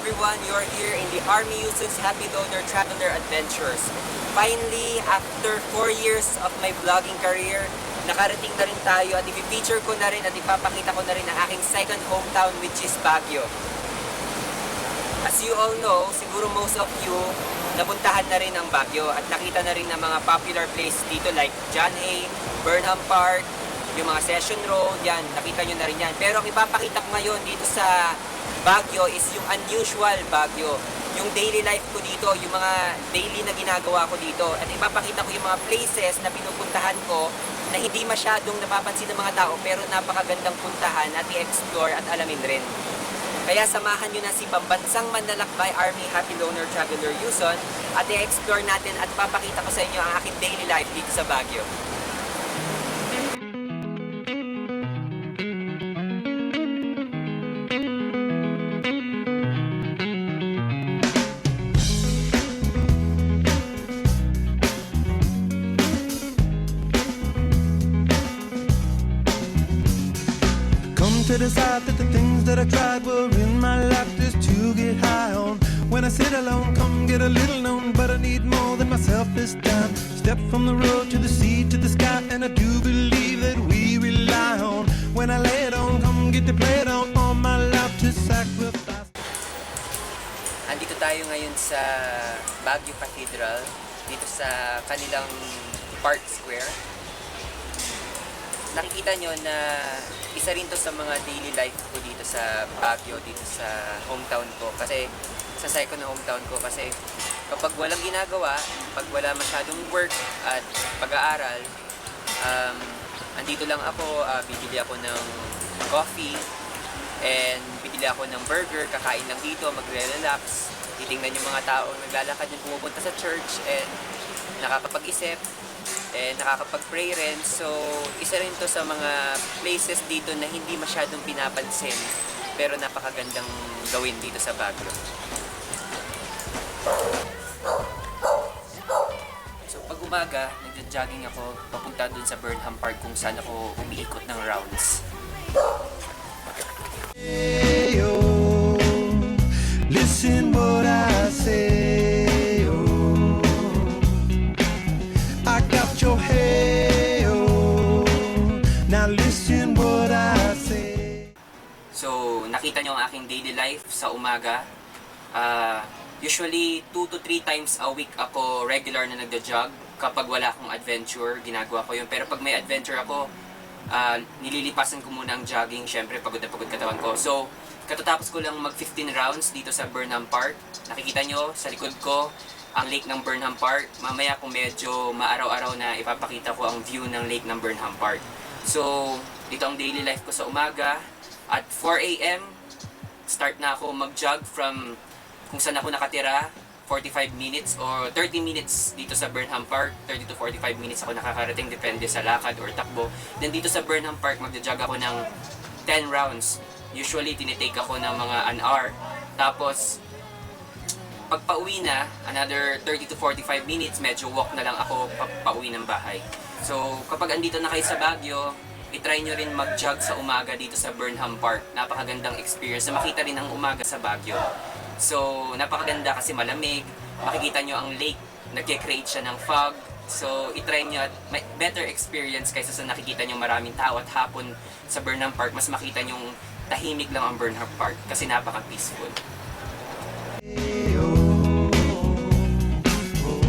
everyone, you're here in the Army Yusuf's Happy Loader Traveler Adventures. Finally, after 4 years of my vlogging career, nakarating na rin tayo at i-feature ko na rin at ipapakita ko na rin ang aking second hometown, which is Baguio. As you all know, siguro most of you napuntahan na rin ang Baguio at nakita na rin ng mga popular place dito like John A, Burnham Park, yung mga Session Road, yan, nakita nyo na rin yan. Pero ang ipapakita ko ngayon dito sa Baguio is yung unusual Baguio. Yung daily life ko dito, yung mga daily na ginagawa ko dito. At ipapakita ko yung mga places na pinupuntahan ko na hindi masyadong napapansin ng mga tao pero napakagandang puntahan at i-explore at alamin rin. Kaya samahan nyo na si Pambansang Manlalakbay Army Happy Loner Traveler Yuson at i-explore natin at papakita ko sa inyo ang aking daily life dito sa Baguio. To decide that the things that I tried were in my life just to get high on. When I sit alone, come get a little known, but I need more than myself this time. Step from the road to the sea to the sky, and I do believe that we rely on. When I lay it on, come get to play it on, all my life to sacrifice. Andito tayo ngayon sa Baguio Cathedral, dito sa kanilang Park Square. Nakikita nyo na isa rin to sa mga daily life ko dito sa Baguio, dito sa hometown ko. Kasi sa second na hometown ko, kasi kapag walang ginagawa, pag wala masyadong work at pag-aaral, andito lang ako, bibili ako ng coffee and bibili ako ng burger, kakain lang dito, magre-relax, titingnan yung mga tao naglalakad yung pumupunta sa church and nakakapag-isip and nakakapag-pray rin. So, isa rin to sa mga places dito na hindi masyadong pinapansin pero napakagandang gawin dito sa Baguio. So, pag umaga, nagja-jogging ako papunta dun sa Burnham Park kung saan ako umiikot ng rounds. Hey, oh, listen what I say, oh, I got your hey, oh, now listen what I say. So, nakita nyo ang aking daily life sa umaga. Usually, 2 to 3 times a week ako regular na nagda-jog. Kapag wala akong adventure, ginagawa ko yun. Pero pag may adventure ako, nililipasan ko muna ang jogging. Syempre, pagod na pagod katawan ko. So, katatapos ko lang mag 15 rounds dito sa Burnham Park. Nakikita nyo sa likod ko ang lake ng Burnham Park. Mamaya kung medyo maaraw-araw na ipapakita ko ang view ng lake ng Burnham Park. So, dito ang daily life ko sa umaga. At 4 a.m., start na ako mag-jog from kung saan ako nakatira, 45 minutes or 30 minutes dito sa Burnham Park. 30 to 45 minutes ako nakakarating, depende sa lakad or takbo. Then dito sa Burnham Park, magja-jog ako ng 10 rounds. Usually, tinitake ako ng mga an hour. Tapos, pag pauwi na, another 30 to 45 minutes, medyo walk na lang ako pauwi ng bahay. So, kapag andito na kayo sa Baguio, itry nyo rin mag-jog sa umaga dito sa Burnham Park. Napakagandang experience na makita rin ang umaga sa Baguio. So, napakaganda kasi malamig. Makikita nyo ang lake. Nag-create siya ng fog. So, itry nyo at may better experience kaysa sa nakikita nyo maraming tao at hapon sa Burnham Park. Mas makita nyo tahimik lang ang Burnham Park kasi napaka-peaceful. Hey, oh, oh.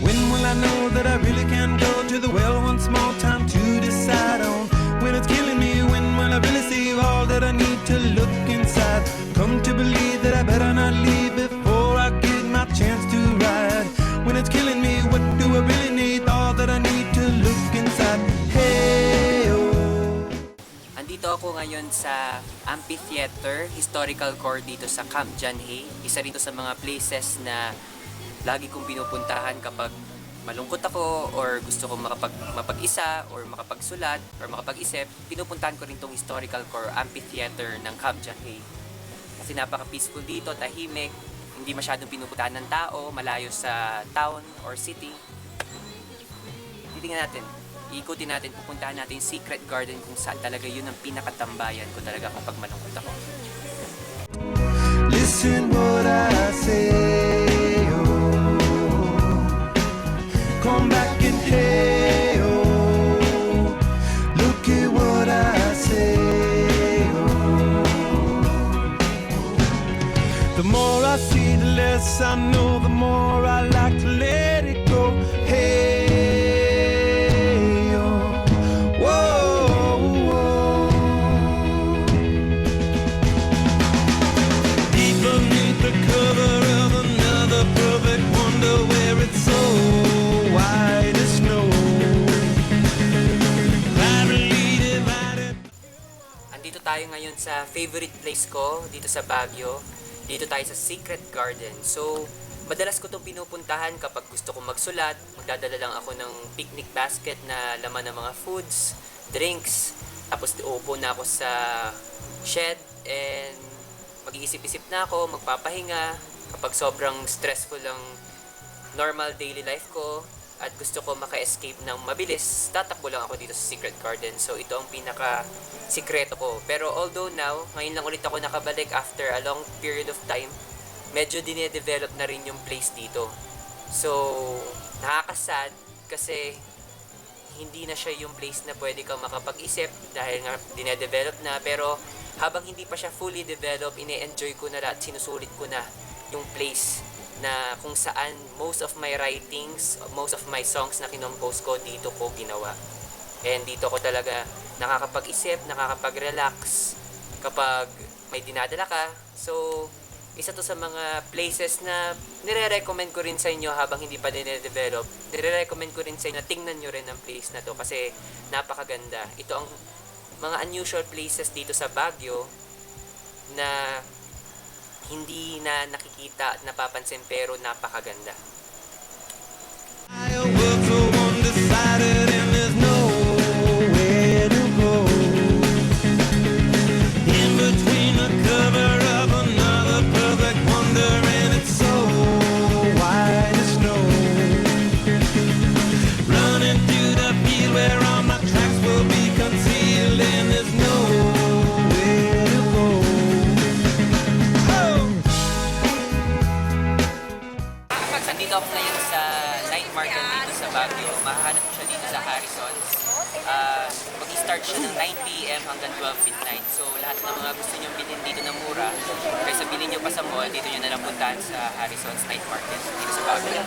When will I know that I really can go to the well once more? Time to decide on when it's killing me. When will I really see all that I need to look inside? Come to believe that I better not leave before I get my chance to ride. When it's killing me, what do I really need? All that I need to look inside. Hey, oh. Andito ako ngayon sa Amphitheater Historical Core dito sa Camp John Hay. Isa rito sa mga places na lagi kong pinupuntahan kapag malungkot ako or gusto ko mapag-isa or makapagsulat or makapag-isip. Pinupuntahan ko rin itong Historical Core Amphitheater ng Camp John Hay. Kasi napaka-peaceful dito, tahimik, hindi masyadong pinupuntahan ng tao, malayo sa town or city. Titingnan natin, iikutin natin, pupuntahan natin yung Secret Garden kung saan talaga yun ang pinakatambayan ko talaga kapag malungkot ako. Listen more I see, the less I know, the more I like to let it go. Hey, oh, whoa, whoa. Deep beneath the cover of another perfect wonder, where it's so white as snow. Privately divided. Andito tayo ngayon sa favorite place ko dito sa Baguio. Dito tayo sa Secret Garden. So, madalas ko itong pinupuntahan kapag gusto kong magsulat. Magdadala lang ako ng picnic basket na laman ng mga foods, drinks. Tapos uupo na ako sa shed and mag-iisip-isip na ako, magpapahinga. Kapag sobrang stressful ang normal daily life ko at gusto ko maka-escape ng mabilis, tatakbo lang ako dito sa Secret Garden. So, ito ang pinaka-sikreto ko. Pero although now, ngayon lang ulit ako nakabalik after a long period of time, medyo dinedevelop na rin yung place dito. So, nakakasad kasi hindi na siya yung place na pwede kang makapag-isip dahil nga dinedevelop na. Pero habang hindi pa siya fully developed, ine-enjoy ko na lahat, sinusulit ko na yung place na kung saan most of my writings, most of my songs na kinompose ko, dito ko ginawa. And dito ko talaga nakakapag-isip, nakakapag-relax kapag may dinadala ka. So, isa to sa mga places na nire-recommend ko rin sa inyo habang hindi pa din-develop. Nire-recommend ko rin sa inyo na tingnan nyo rin ang place na to kasi napakaganda. Ito ang mga unusual places dito sa Baguio na hindi na nakikita at napapansin pero napakaganda. I was so undecided and there's nowhere to go. In between the cover of another perfect wonder, and it's so white as snow. Running through the field where all my tracks will be concealed, and there's nowhere to go. Oh! Kapag sandito ako ngayon sa night market dito sa Baguio, mahahanap ko siya dito sa Harrison's. Mag-start siya ng 9 p.m. hanggang 12 midnight. So lahat ng mga gusto nyo bilhin dito na mura, kaysa bilhin nyo pa sa mall, dito nyo na lang puntahan sa Harrison's night market dito sa Baguio.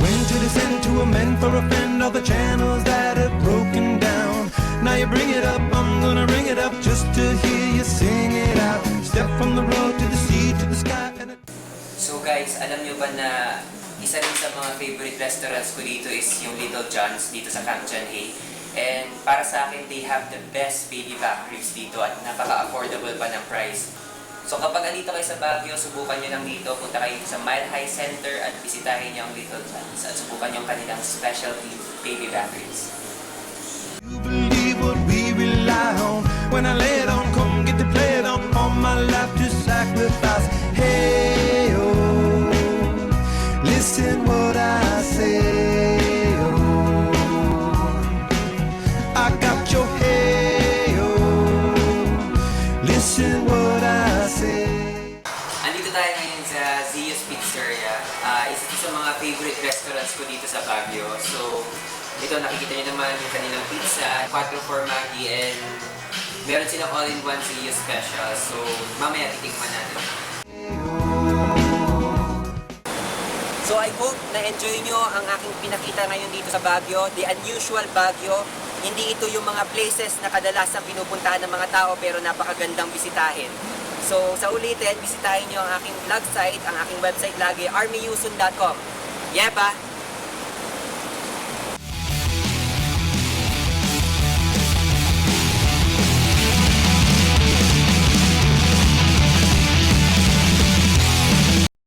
When to descend to amend for a friend all the channels that have broken down. Now you bring it up, I'm gonna bring it up just to hear you sing it out. Step from the road to the sea to the sky and So guys, alam nyo ba na isa rin sa mga favorite restaurants ko dito is yung Little John's dito sa Camp John Hay. And para sa akin, they have the best baby back ribs dito at napaka-affordable pa ng price. So kapag andito kayo sa Baguio, subukan nyo lang dito, punta kayo sa Mile High Center at bisitahin nyo ang Little John's at subukan nyo ang kanilang specialty baby back ribs. you believe what we rely on. When I lay it on, come get to play it on. All my life to sacrifice. Hey, oh, listen what I say, oh. I got your hey, oh, listen what I say. Andito tayo ngayon sa Zio's Pizzeria. Isa ito sa mga favorite restaurants ko dito sa Baguio. So, ito nakikita niyo naman yung kanilang pizza, 4 for Maggi, and meron silang all-in-one Zio special. So, mamaya titikman natin. So, I hope na-enjoy nyo ang aking pinakita ngayon dito sa Baguio, the unusual Baguio. Hindi ito yung mga places na kadalasang pinupuntahan ng mga tao pero napakagandang bisitahin. So, sa ulitin, bisitahin nyo ang aking blog site, ang aking website lagi, armyyusun.com. Yeba!